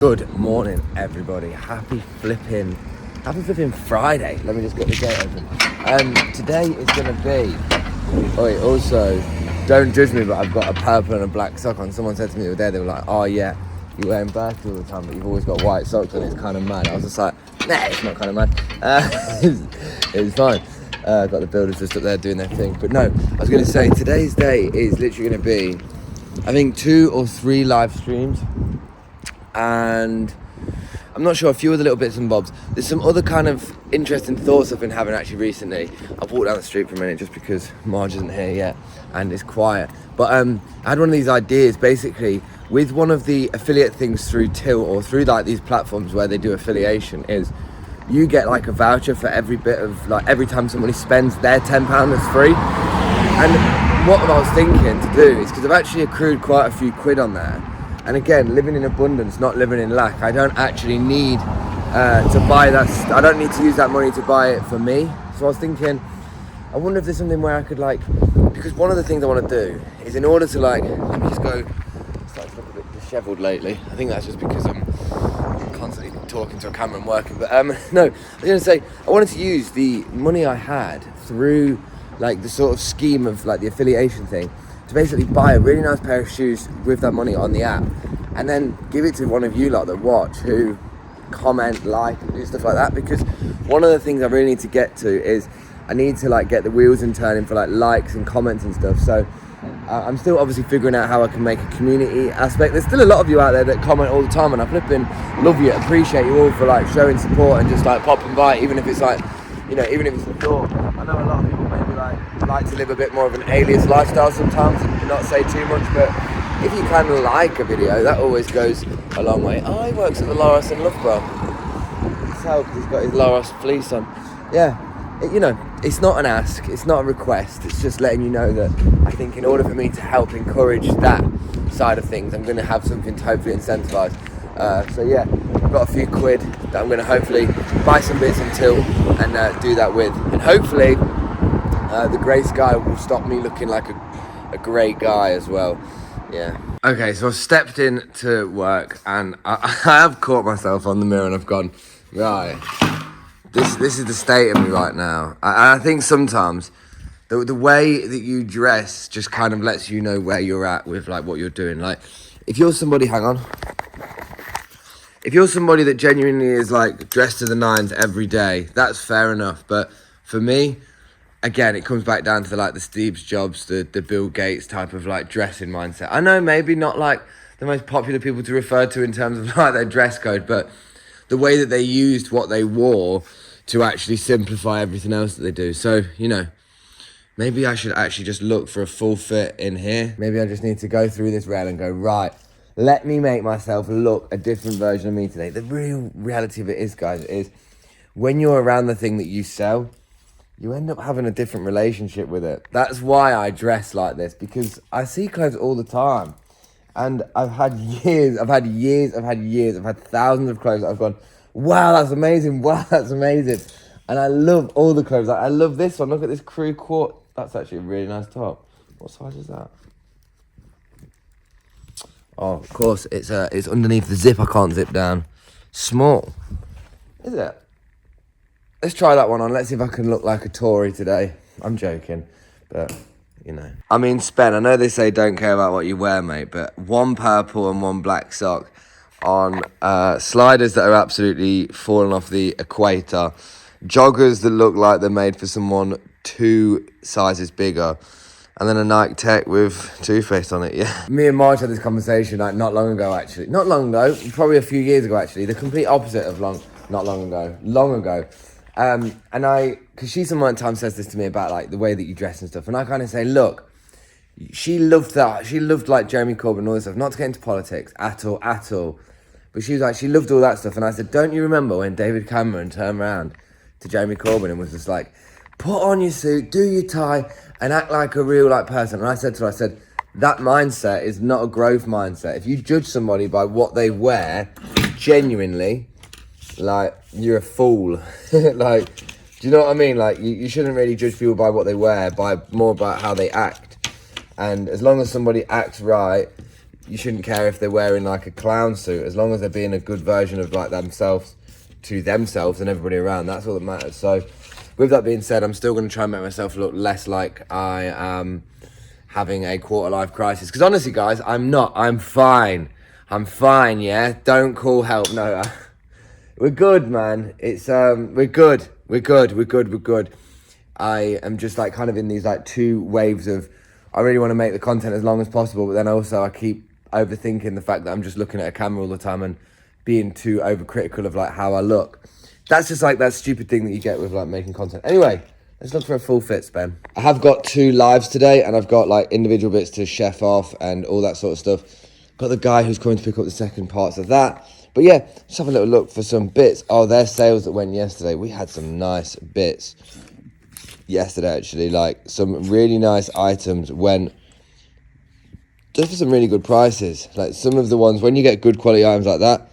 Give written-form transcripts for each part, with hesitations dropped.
Good morning, everybody. Happy flipping Friday. Let me just get the gate open. Today is going to be... also, don't judge me, but I've got a purple and a black sock on. Someone said to me the other day, they were like, oh yeah, you're wearing Berkeley all the time, but you've always got white socks on. It's kind of mad. I was just like, nah, it's not kind of mad. It's fine. Got the builders just up there doing their thing. But no, I was going to say, today's day is literally going to be, I think, 2 or 3 live streams. And I'm not sure, a few other little bits and bobs. There's some other kind of interesting thoughts I've been having actually recently. I've walked down the street for a minute just because Marge isn't here yet and it's quiet. But I had one of these ideas basically with one of the affiliate things through Tilt or through like these platforms where they do affiliation is you get like a voucher for every bit of like every time somebody spends their £10 that's free. And what I was thinking to do is because I've actually accrued quite a few quid on there. And again, living in abundance, not living in lack. I don't actually need to buy that. I don't need to use that money to buy it for me. So I was thinking, I wonder if there's something where I could like, because one of the things I want to do is in order to like, let me just go, I'm starting to look a bit dishevelled lately. I think that's just because I'm constantly talking to a camera and working. But no, I was going to say, I wanted to use the money I had through like the sort of scheme of like the affiliation thing to basically buy a really nice pair of shoes with that money on the app and then give it to one of you lot that watch who comment, like and do stuff like that, because one of the things I really need to get to is I need to like get the wheels in turning for like likes and comments and stuff. So I'm still obviously figuring out how I can make a community aspect. There's still a lot of you out there that comment all the time and I flipping love you, appreciate you all for like showing support and just like popping by, even if it's like, you know, even if it's the door. I know a lot of people maybe like to live a bit more of an alias lifestyle sometimes and not say too much, but if you kind of like a video, that always goes a long way. Oh, he works at the Loros in Loughborough. It's how he's got his Loros fleece on. Yeah, you know, it's not an ask, it's not a request, it's just letting you know that I think in order for me to help encourage that side of things, I'm going to have something to hopefully incentivise. So yeah, I've got a few quid that I'm going to hopefully buy some bits in Tilt and do that with. And hopefully the grey sky will stop me looking like a grey guy as well. Yeah. Okay, so I've stepped in to work and I have caught myself on the mirror and I've gone, right, this is the state of me right now. I think sometimes the way that you dress just kind of lets you know where you're at with like what you're doing. Like if you're somebody, if you're somebody that genuinely is like dressed to the nines every day, that's fair enough. But for me, again, it comes back down to like the Steve Jobs, the Bill Gates type of like dressing mindset. I know maybe not like the most popular people to refer to in terms of like their dress code, but the way that they used what they wore to actually simplify everything else that they do. So, you know, maybe I should actually just look for a full fit in here. Maybe I just need to go through this rail and go, right, let me make myself look a different version of me today. The real reality of it is, guys, is when you're around the thing that you sell, you end up having a different relationship with it. That's why I dress like this, because I see clothes all the time. And I've had thousands of clothes that I've gone, wow, that's amazing, wow, that's amazing. And I love all the clothes. Like, I love this one. Look at this crew quart. That's actually a really nice top. What size is that? Oh, of course, it's underneath the zip. I can't zip down. Small. Is it? Let's try that one on. Let's see if I can look like a Tory today. I'm joking, but, you know. I mean, Spen, I know they say don't care about what you wear, mate, but one purple and one black sock on sliders that are absolutely falling off the equator, joggers that look like they're made for someone 2 sizes bigger, and then a Nike Tech with Toothpaste on it, yeah. Me and Marge had this conversation like not long ago, actually. Not long ago, probably a few years ago, actually. The complete opposite of long ago. Because she sometimes says this to me about like the way that you dress and stuff, and I kind of say, look, she loved that. She loved like Jeremy Corbyn and all this stuff. Not to get into politics at all. But she was like, she loved all that stuff. And I said, don't you remember when David Cameron turned around to Jeremy Corbyn and was just like, put on your suit, do your tie, and act like a real like person. And I said to her, that mindset is not a growth mindset. If you judge somebody by what they wear, genuinely, like, you're a fool. Like, do you know what I mean? Like, you shouldn't really judge people by what they wear, by more about how they act. And as long as somebody acts right, you shouldn't care if they're wearing like a clown suit, as long as they're being a good version of like themselves to themselves and everybody around. That's all that matters. So with that being said, I'm still going to try and make myself look less like I am having a quarter life crisis, because honestly guys, I'm not. I'm fine, yeah, don't call help. No, we're good, man. It's we're good. I am just like kind of in these like two waves of, I really want to make the content as long as possible, but then also I keep overthinking the fact that I'm just looking at a camera all the time and being too overcritical of like how I look. That's just like that stupid thing that you get with like making content. Anyway, let's look for a full fit, Ben. I have got 2 lives today, and I've got like individual bits to chef off and all that sort of stuff. Got the guy who's coming to pick up the second parts of that. But yeah, just have a little look for some bits. Oh, there's sales that went yesterday. We had some nice bits yesterday, actually. Like some really nice items went just for some really good prices. Like some of the ones, when you get good quality items like that,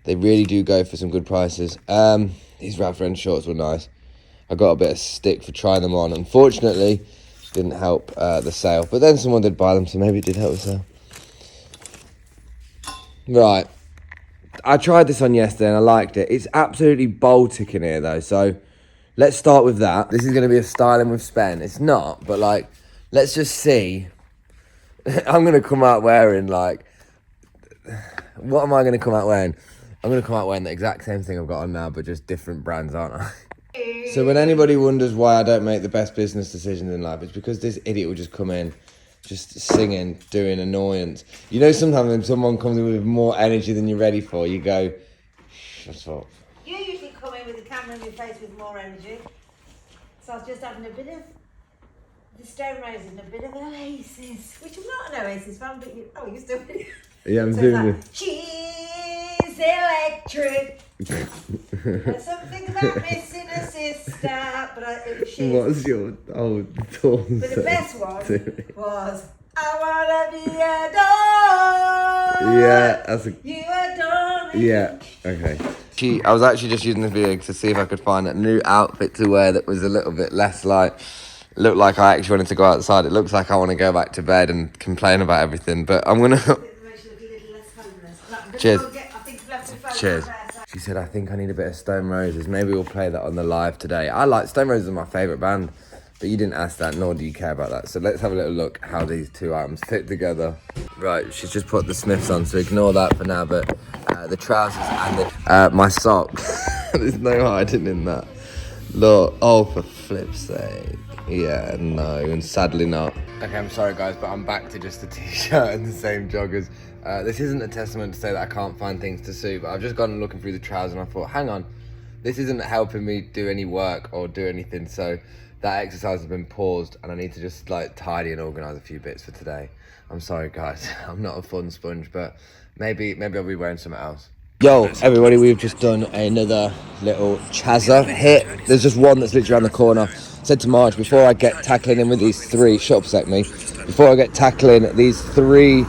they really do go for some good prices. These Ralph Lauren shorts were nice. I got a bit of stick for trying them on. Unfortunately, didn't help the sale. But then someone did buy them, so maybe it did help the sale. Right. I tried this on yesterday and I liked it. It's absolutely Baltic in here though, so let's start with that. This is going to be a styling with Spen. It's not, but like, let's just see. I'm going to come out wearing like, what am I going to come out wearing? I'm going to come out wearing the exact same thing I've got on now, but just different brands, aren't I? So when anybody wonders why I don't make the best business decisions in life, it's because this idiot will just come in, just singing, doing annoyance. You know, sometimes when someone comes in with more energy than you're ready for, you go, shut up. You usually come in with the camera in your face with more energy. So I was just having a bit of the Stone Roses and a bit of Oasis, which I'm not an Oasis fan, but you're still video. Yeah, I'm so doing like, she's electric. There's something about missing a sister, but it was shit. What's your old tone? But the best one was, I wanna be adored. Yeah, that's a... You adore me. Yeah, okay. I was actually just using this video to see if I could find a new outfit to wear that was a little bit less like, looked like I actually wanted to go outside. It looks like I want to go back to bed and complain about everything, but I'm gonna... Cheers. Cheers. She said, I think I need a bit of Stone Roses. Maybe we'll play that on the live today. I like Stone Roses, are my favourite band, but you didn't ask that, nor do you care about that. So let's have a little look how these two items fit together. Right, she's just put the Smiths on, so ignore that for now, but the trousers and my socks. There's no hiding in that. Look, oh, for flip's sake. Yeah, no, and sadly not. Okay, I'm sorry guys, but I'm back to just the t-shirt and the same joggers. This isn't a testament to say that I can't find things to suit, but I've just gone looking through the trousers and I thought, hang on, this isn't helping me do any work or do anything, so that exercise has been paused and I need to just like tidy and organise a few bits for today. I'm sorry guys, I'm not a fun sponge, but maybe I'll be wearing something else. Yo, everybody, we've just done another little chazza hit. There's just one that's literally around the corner. I said to Marge, before I get tackling in with these 3, shut up a sec, me. Before I get tackling these three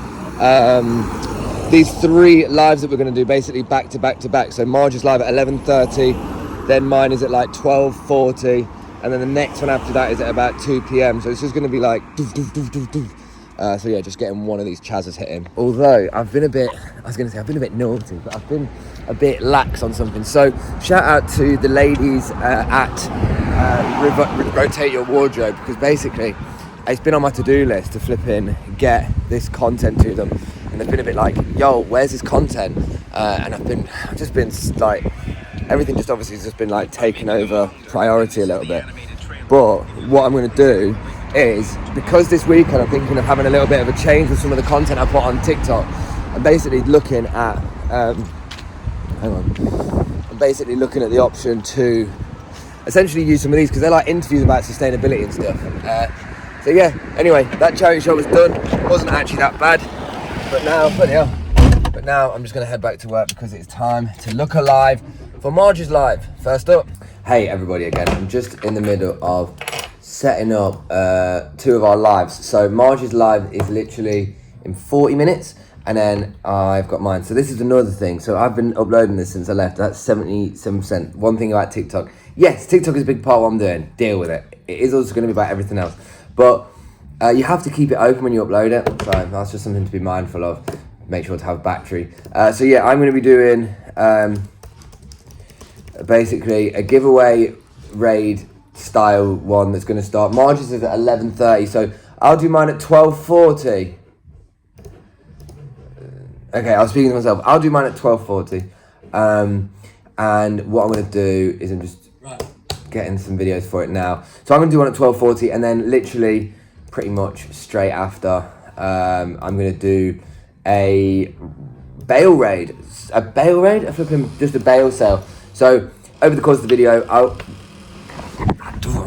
lives that we're going to do basically back to back to back. So Marge is live at 11:30, then mine is at like 12:40, and then the next one after that is at about 2 p.m. So it's just going to be like doof, doof, doof, doof, doof. So yeah, just getting one of these chazzers hitting. Although I've been a bit naughty, but I've been a bit lax on something. So shout out to the ladies at Rotate Your Wardrobe, because basically it's been on my to-do list to flip in, get this content to them. And they've been a bit like, yo, where's this content? And I've just been like, everything just obviously has just been like taking over priority a little bit. But what I'm going to do is, because this weekend I'm thinking of having a little bit of a change with some of the content I put on TikTok, I'm basically looking at, I'm basically looking at the option to essentially use some of these, because they're like interviews about sustainability and stuff. So yeah, anyway, that charity shop was done. It wasn't actually that bad, but now I'm just going to head back to work because it's time to look alive for Marge's live. First up, hey everybody again, I'm just in the middle of setting up 2 of our lives. So Marge's live is literally in 40 minutes, and then I've got mine. So this is another thing. So I've been uploading this since I left. That's 77%. One thing about TikTok, yes, TikTok is a big part of what I'm doing. Deal with it. It is also going to be about everything else. But You have to keep it open when you upload it, so that's just something to be mindful of. Make sure to have battery. So yeah, I'm going to be doing basically a giveaway raid style one that's going to start. Marge's is at 11:30, so I'll do mine at 12:40. Okay, I was speaking to myself. I'll do mine at 12:40. And what I'm going to do is I'm just getting some videos for it now. So I'm going to do one at 12:40, and then literally pretty much straight after, I'm going to do a bale raid. A bale raid? Just a bale sale. So over the course of the video, I'm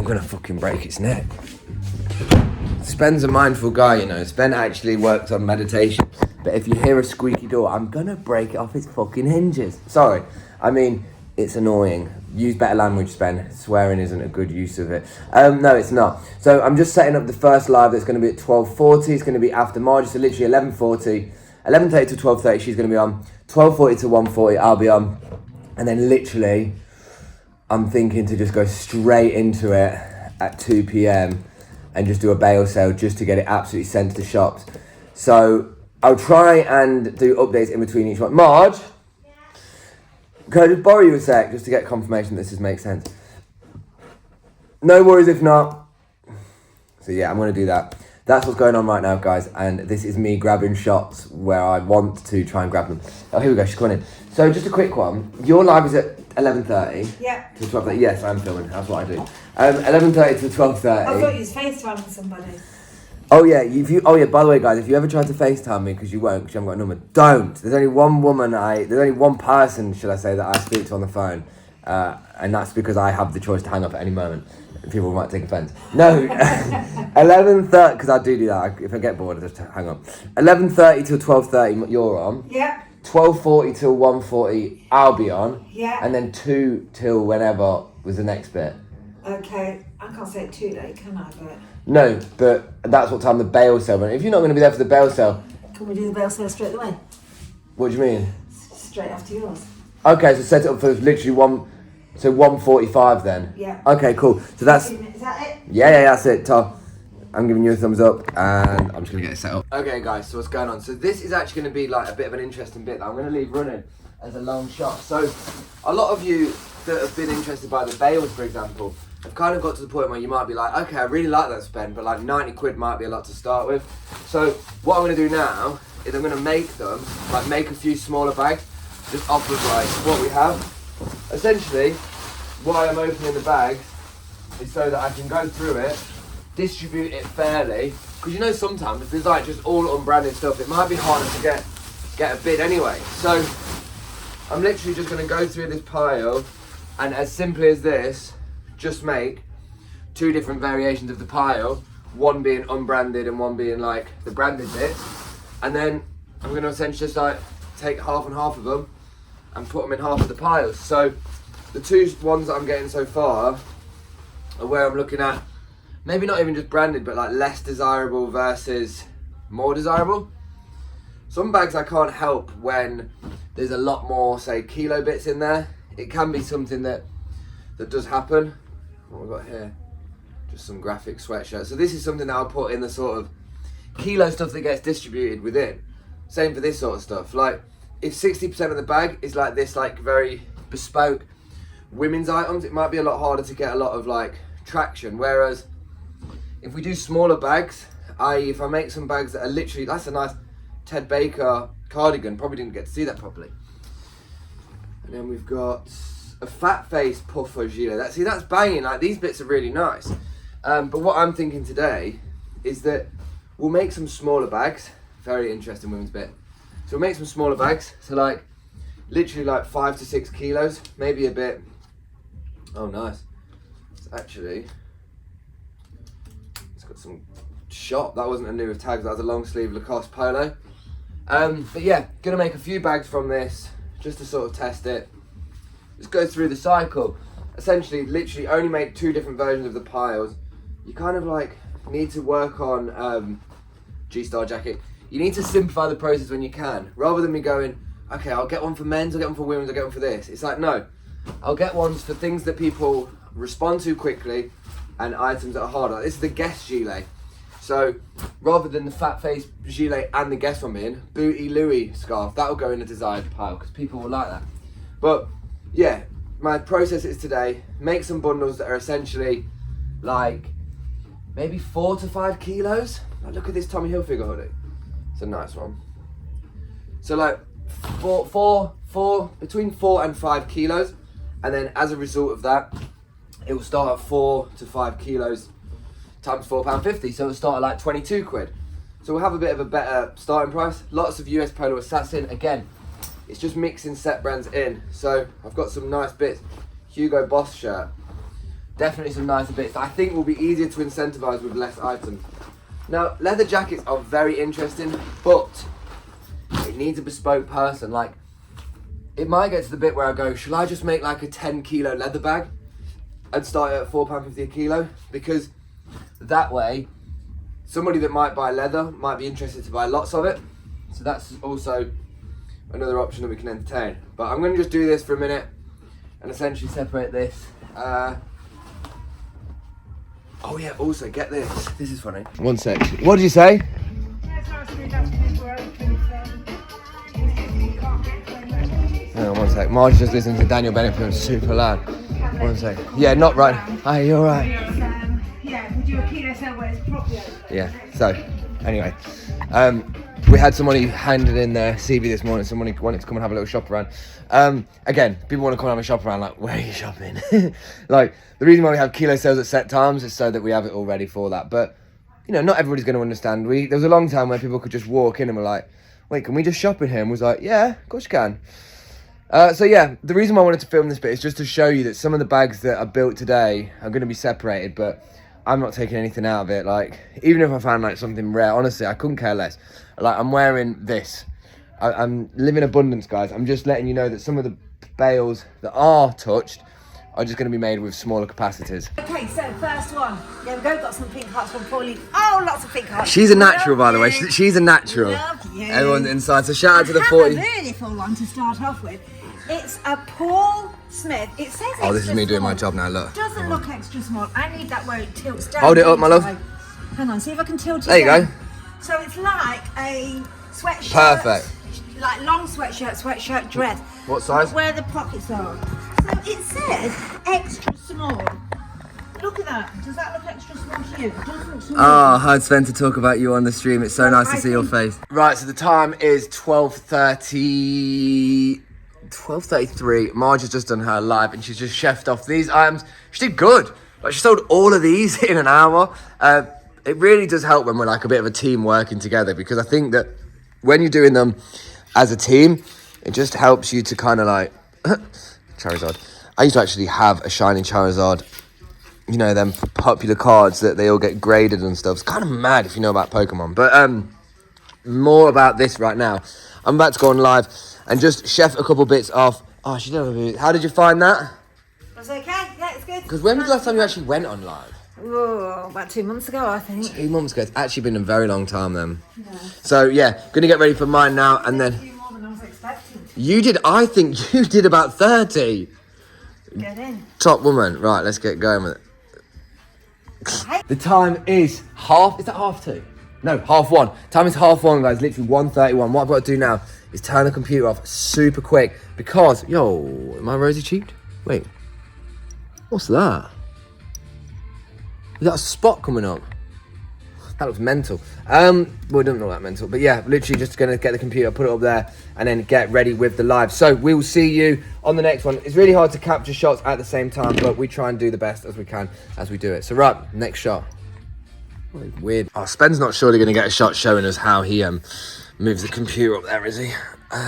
going to fucking break its neck. Spen's a mindful guy, you know. Spen actually works on meditation. But if you hear a squeaky door, I'm going to break it off its fucking hinges. Sorry. I mean, it's annoying. Use better language, Spen. Swearing isn't a good use of it. No, it's not. So I'm just setting up the first live that's going to be at 12:40. It's going to be after Marge, so literally 11:40. 11:30 to 12:30, she's going to be on. 12:40 to 1:40, I'll be on. And then literally, I'm thinking to just go straight into it at 2 p.m. and just do a bale sale just to get it absolutely sent to the shops. So I'll try and do updates in between each one. Marge? Yeah. Can I just borrow you a sec just to get confirmation that this makes sense? No worries if not. So yeah, I'm going to do that. That's what's going on right now, guys. And this is me grabbing shots where I want to try and grab them. Oh, here we go. She's coming in. So just a quick one. Your live is at 11:30. Yeah. To 12:30. Yes, I'm filming. That's what I do. 11:30 to 12:30. I thought you was FaceTiming somebody. Oh yeah, by the way, guys, if you ever try to FaceTime me, because you won't, because you haven't got a number, don't. There's only one person, should I say, that I speak to on the phone, and that's because I have the choice to hang up at any moment. People might take offence. No, 11:30, because I do that. If I get bored, I just hang on. 11:30 till 12:30, you're on. Yeah. 12:40 till 1:40, I'll be on. Yeah. And then 2 till whenever was the next bit. Okay, I can't say it too late, can I? But no, but that's what time the bale sale went. If you're not going to be there for the bale sale, can we do the bale sale straight away? What do you mean? Straight after yours. Okay, so set it up for literally 1:45 then. Yeah. Okay, cool. So that's. Is that it? Yeah, that's it, Tom. I'm giving you a thumbs up, and I'm just gonna get it set up. Okay, guys. So what's going on? So this is actually gonna be like a bit of an interesting bit that I'm gonna leave running as a long shot. So a lot of you that have been interested by the bales, for example, have kind of got to the point where you might be like, okay, I really like that spend, but like 90 quid might be a lot to start with. So what I'm gonna do now is I'm gonna make a few smaller bags, just off of like what we have. Essentially, why I'm opening the bags is so that I can go through it, distribute it fairly, because you know sometimes if there's like just all unbranded stuff, it might be harder to get a bid anyway. So I'm literally just going to go through this pile, and as simply as this, just make 2 different variations of the pile, one being unbranded and one being like the branded bits, and then I'm going to essentially just like take half and half of them and put them in half of the piles. So the 2 ones that I'm getting so far are where I'm looking at maybe not even just branded, but like less desirable versus more desirable. Some bags I can't help when there's a lot more, say, kilo bits in there. It can be something that does happen. What have we got here? Just some graphic sweatshirt. So this is something that I'll put in the sort of kilo stuff that gets distributed within. Same for this sort of stuff. Like if 60% of the bag is like this, like very bespoke women's items, it might be a lot harder to get a lot of like traction. Whereas if we do smaller bags, i.e. if I make some bags that are literally, that's a nice Ted Baker cardigan, probably didn't get to see that properly. And then we've got a fat face puffer gilet. That's banging, like these bits are really nice. But what I'm thinking today is that we'll make some smaller bags, very interesting women's bit. So we'll make some smaller bags, so like literally like 5 to 6 kilos, maybe a bit. Oh nice. It's actually, it's got some shop. That wasn't a new with tags, that was a long sleeve Lacoste polo. But yeah, gonna make a few bags from this just to sort of test it. Just go through the cycle. Essentially, literally only make 2 different versions of the piles. You kind of like need to work on G-Star jacket. You need to simplify the process when you can, rather than me going, okay, I'll get one for men's, I'll get one for women's, I'll get one for this. It's like, no, I'll get ones for things that people respond to quickly and items that are harder. This is the Guess gilet. So rather than the fat face gilet and the guess I'm in, Booty Louis scarf, that'll go in the desired pile because people will like that. But yeah, my process is today, make some bundles that are essentially like maybe 4 to 5 kilos. Like, look at this Tommy Hilfiger hoodie. It's a nice one. So like between 4 and 5 kilos. And then as a result of that, it will start at 4 to 5 kilos times £4.50. So it'll start at like 22 quid. So we'll have a bit of a better starting price. Lots of US Polo Assassin. Again, it's just mixing set brands in. So I've got some nice bits. Hugo Boss shirt. Definitely some nicer bits that I think will be easier to incentivize with less items. Now, leather jackets are very interesting, but it needs a bespoke person. Like, it might get to the bit where I go, shall I just make like a 10 kilo leather bag and start it at £4.50 a kilo? Because that way, somebody that might buy leather might be interested to buy lots of it. So that's also another option that we can entertain. But I'm gonna just do this for a minute and essentially separate this. Oh yeah, also get this. This is funny. One sec. What did you say? Hang on one sec. Marge just listening to Daniel Bennett film super loud. One sec. Yeah, not right. Hi, you alright? Yeah, we do a kilo sale where it's properly open. Yeah, so anyway, we had somebody handed in their CV this morning. Somebody wanted to come and have a little shop around. Again, people want to come and have a shop around, like, where are you shopping? Like, the reason why we have kilo sales at set times is so that we have it all ready for that. But, you know, not everybody's going to understand. There was a long time where people could just walk in and were like, wait, can we just shop in here? And was like, yeah, of course you can. So yeah, the reason why I wanted to film this bit is just to show you that some of the bags that are built today are going to be separated, but I'm not taking anything out of it. Like, even if I found like something rare, honestly, I couldn't care less. Like, I'm wearing this. I'm living abundance, guys. I'm just letting you know that some of the bales that are touched are just going to be made with smaller capacities. Okay, so first one. There we go, got some pink hearts from Pauline. Oh, lots of pink hearts. She's a natural, by the way. She's a natural. Love you. Everyone's inside. So shout out to the I 40. have a really full one to start off with. It's a Paul Smith. It says Oh, this is extra me doing small. my job now, look. Doesn't look extra small. I need that where it tilts down. Hold it up, my love. Hang on, see if I can tilt it There you down. go. So it's like a sweatshirt. Perfect. Like long sweatshirt dress. What size? Where the pockets are. So it says extra small. Look at that. Does that look extra small to you? It doesn't look small. Oh, I heard Spencer talk about you on the stream. It's so nice to see your face. Right, so the time is 12:33. Marge has just done her live and she's just chefed off these items. She did good. Like, she sold all of these in an hour. It really does help when we're like a bit of a team working together, because I think that when you're doing them as a team, it just helps you to kind of like Charizard. I used to actually have a shiny Charizard. You know, them popular cards that they all get graded and stuff. It's kind of mad if you know about Pokemon. But more about this right now. I'm about to go on live and just chef a couple bits off. Oh, she did have a bit. How did you find that? That's okay. Yeah, it's good. Because when was the last time you actually went on live? Oh, about 2 months ago, I think. 2 months ago. It's actually been a very long time then. Yeah. So yeah, gonna get ready for mine now, and then. A few more than I was expecting. You did. I think you did about 30. Get in. Top woman. Right, let's get going with it. The time is half. Is that 2:30? No, 1:30. Time is 1:30, guys. Literally 1:31. What I've got to do now is turn the computer off super quick because am I rosy cheeked? Wait, what's that? Is that a spot coming up? That looks mental. Well, it doesn't look that mental, but yeah, literally just gonna get the computer, put it up there, and then get ready with the live. So we will see you on the next one. It's really hard to capture shots at the same time, but we try and do the best as we can as we do it. So right, next shot. Weird. Oh, Spen's not surely gonna get a shot showing us how he moves the computer up there, is he?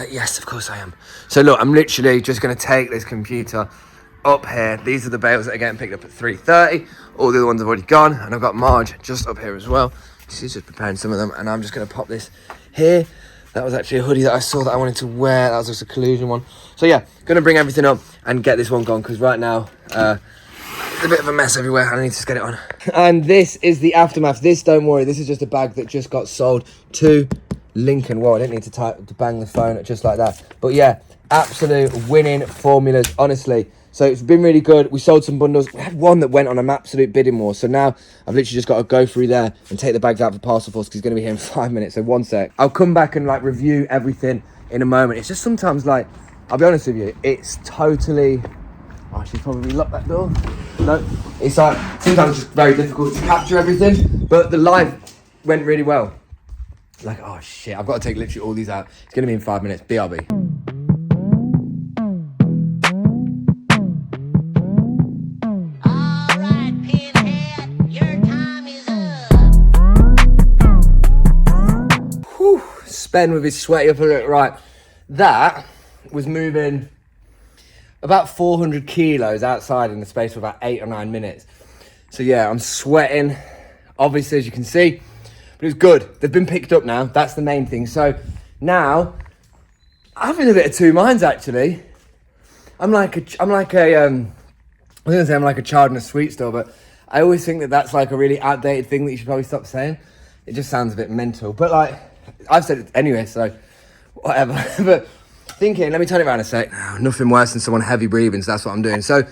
Yes, of course I am. So look, I'm literally just gonna take this computer up here. These are the bales that are getting picked up at 3:30. All the other ones have already gone, and I've got Marge just up here as well. She's just preparing some of them, and I'm just going to pop this here. That was actually a hoodie that I saw that I wanted to wear. That was just a collusion one. So yeah, going to bring everything up and get this one gone, because right now it's a bit of a mess everywhere. I need to just get it on. And this is the aftermath. This, don't worry, this is just a bag that just got sold to Lincoln. Whoa, I didn't need to bang the phone just like that. But yeah, absolute winning formulas, honestly. So it's been really good. We sold some bundles. We had one that went on an absolute bidding war. So now I've literally just got to go through there and take the bags out for parcel force because he's going to be here in 5 minutes. So 1 sec. I'll come back and like review everything in a moment. It's just sometimes like, I'll be honest with you, it's totally... I should probably lock that door. No, it's like sometimes just very difficult to capture everything. But the live went really well. Like, oh shit, I've got to take literally all these out. It's going to be in 5 minutes. BRB. Ben with his sweaty upper lip. Right, that was moving about 400 kilos outside in the space of about 8 or 9 minutes. So yeah, I'm sweating, obviously, as you can see, but it's good. They've been picked up now. That's the main thing. So now I'm in a bit of two minds, actually. I'm like a child in a sweet store, but I always think that that's like a really outdated thing that you should probably stop saying. It just sounds a bit mental, but like, I've said it anyway, so whatever. But thinking, let me turn it around a sec. Oh, nothing worse than someone heavy breathing, so that's what I'm doing. So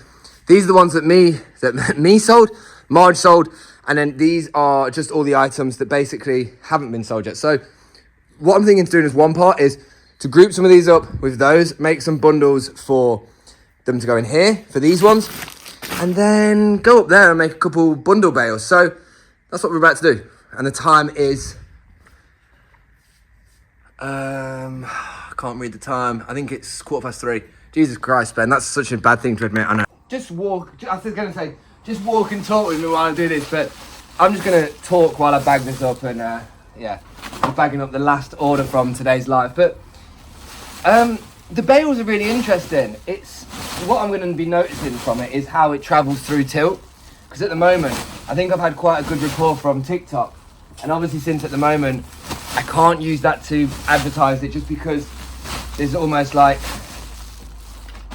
these are the ones that me sold, Marge sold, and then these are just all the items that basically haven't been sold yet. So what I'm thinking of doing as one part is to group some of these up with those, make some bundles for them to go in here, for these ones, and then go up there and make a couple bundle bales. So that's what we're about to do. And the time is... I can't read the time. I think it's 3:15. Jesus Christ, Ben, that's such a bad thing to admit. I know. Just walk. I was going to say, just walk and talk with me while I do this, but I'm just going to talk while I bag this up. And yeah, I'm bagging up the last order from today's live. But the bales are really interesting. It's what I'm going to be noticing from it is how it travels through tilt. Because at the moment, I think I've had quite a good rapport from TikTok, and obviously since at the moment I can't use that to advertise it just because there's almost like,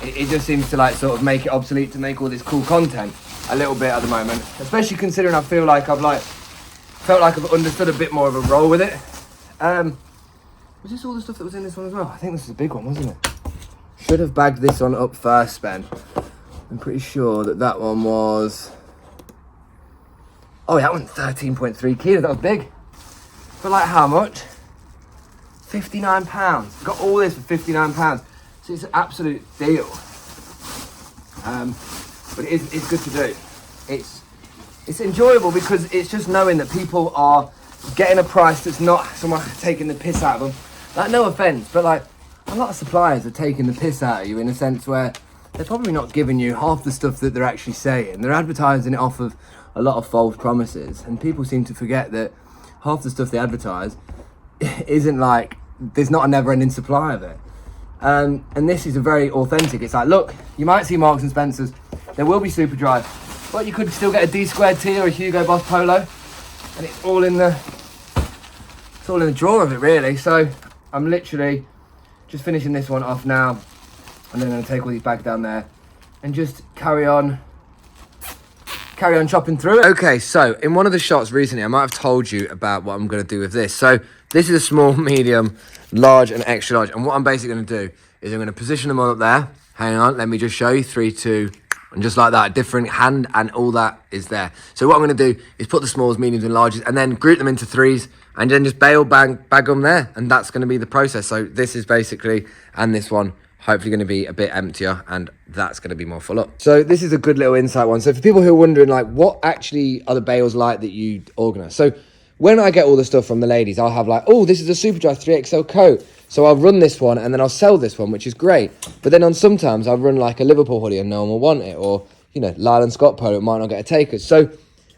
it just seems to like sort of make it obsolete to make all this cool content a little bit at the moment. Especially considering I feel like felt like I've understood a bit more of a role with it. Was this all the stuff that was in this one as well? I think this is a big one, wasn't it? Should have bagged this one up first, Ben. I'm pretty sure that one was... Oh, that one 13.3 kilos, that was big. For like how much? £59. Got all this for £59. So it's an absolute deal. But it's good to do. It's enjoyable because it's just knowing that people are getting a price that's not someone taking the piss out of them. Like, no offence, but like a lot of suppliers are taking the piss out of you in a sense where they're probably not giving you half the stuff that they're actually saying. They're advertising it off of a lot of false promises, and people seem to forget that half the stuff they advertise isn't like, there's not a never-ending supply of it. And this is a very authentic. It's like, look, you might see Marks and Spencer's, there will be Superdry, but you could still get a D-squared tee or a Hugo Boss polo, and it's all in the drawer of it, really. So I'm literally just finishing this one off now, and then I'm going to take all these bags down there and just carry on chopping through it. Okay, so in one of the shots recently, I might have told you about what I'm going to do with this. So this is a small, medium, large, and extra large. And what I'm basically going to do is I'm going to position them all up there. Hang on, let me just show you. 3, 2, and just like that, different hand and all that is there. So what I'm going to do is put the smalls, mediums, and larges, and then group them into 3s, and then just bag them there. And that's going to be the process. So this is basically, and this one, hopefully going to be a bit emptier, and that's going to be more full up. So this is a good little insight one. So for people who are wondering, like, what actually are the bales like that you organise? So when I get all the stuff from the ladies, I'll have like, oh, this is a Superdry 3XL coat. So I'll run this one and then I'll sell this one, which is great. But then on sometimes I'll run like a Liverpool hoodie and no one will want it, or, you know, Lyle & Scott polo, it might not get a takers. So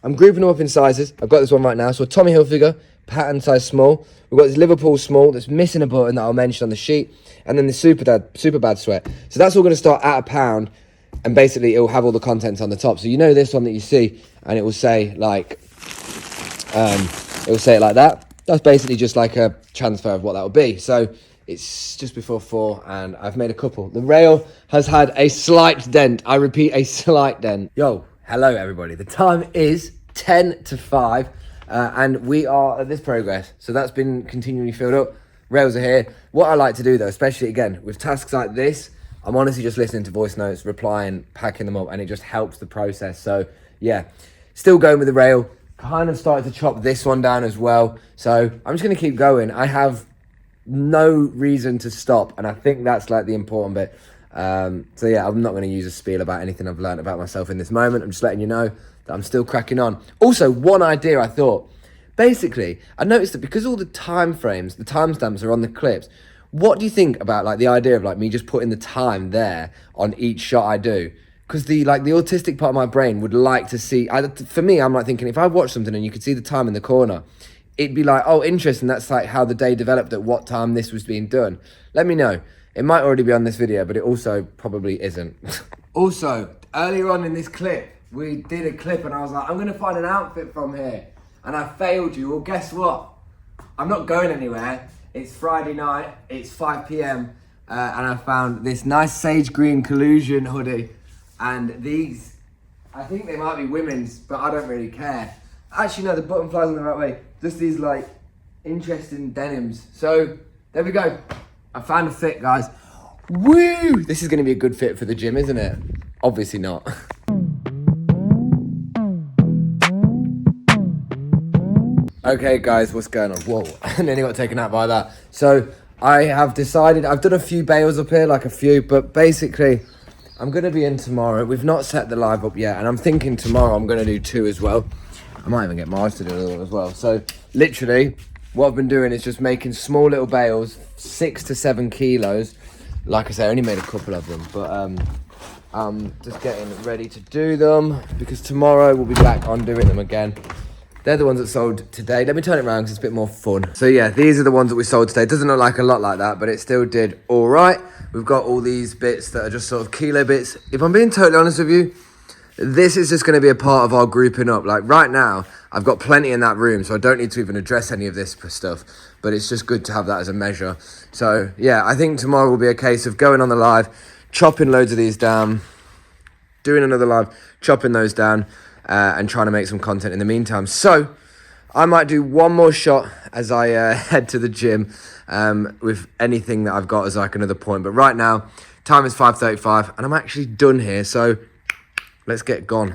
I'm grouping them up in sizes. I've got this one right now. So a Tommy Hilfiger, pattern size small. We've got this Liverpool small that's missing a button that I'll mention on the sheet. And then the super bad sweat. So that's all going to start at £1, and basically it will have all the contents on the top. So you know this one that you see, and it will say like, it will say it like that. That's basically just like a transfer of what that will be. So it's just before 4, and I've made a couple. The rail has had a slight dent. I repeat, a slight dent. Yo, hello everybody. The time is 10 to 5, and we are at this progress. So that's been continually filled up. Rails are here. What I like to do though, especially again with tasks like this, I'm honestly just listening to voice notes, replying, packing them up, and it just helps the process. So yeah, still going with the rail. Kind of started to chop this one down as well. So I'm just going to keep going. I have no reason to stop, and I think that's like the important bit. So yeah, I'm not going to use a spiel about anything I've learned about myself in this moment. I'm just letting you know that I'm still cracking on. Also, one idea I thought, basically, I noticed that because all the time frames, the timestamps are on the clips, what do you think about like the idea of like me just putting the time there on each shot I do? Because the autistic part of my brain would like to see, for me, I'm like thinking, if I watch something and you could see the time in the corner, it'd be like, oh, interesting, that's like how the day developed at what time this was being done. Let me know. It might already be on this video, but it also probably isn't. Also, earlier on in this clip, we did a clip and I was like, I'm going to find an outfit from here. And I failed you. Well, guess what? I'm not going anywhere. It's Friday night. It's 5 p.m. And I found this nice sage green collusion hoodie. And these, I think they might be women's, but I don't really care. Actually, no, the button flies in the right way. Just these, like, interesting denims. So, there we go. I found a fit, guys. Woo! This is going to be a good fit for the gym, isn't it? Obviously not. Okay, guys, what's going on? Whoa, I nearly got taken out by that. So, I have decided, I've done a few bales up here, like a few, but basically, I'm going to be in tomorrow. We've not set the live up yet, and I'm thinking tomorrow I'm going to do 2 as well. I might even get Mars to do another one as well. So, literally, what I've been doing is just making small little bales, 6 to 7 kilos. Like I say, I only made a couple of them, but I'm just getting ready to do them because tomorrow we'll be back on doing them again. They're the ones that sold today. Let me turn it around because it's a bit more fun. So yeah, these are the ones that we sold today. It doesn't look like a lot like that, but it still did all right. We've got all these bits that are just sort of kilo bits. If I'm being totally honest with you, this is just going to be a part of our grouping up. Like right now, I've got plenty in that room, so I don't need to even address any of this stuff. But it's just good to have that as a measure. So yeah, I think tomorrow will be a case of going on the live, chopping loads of these down, doing another live, chopping those down, and trying to make some content in the meantime. So I might do one more shot as I head to the gym with anything that I've got as like another point. But right now, time is 5:35 and I'm actually done here. So let's get gone.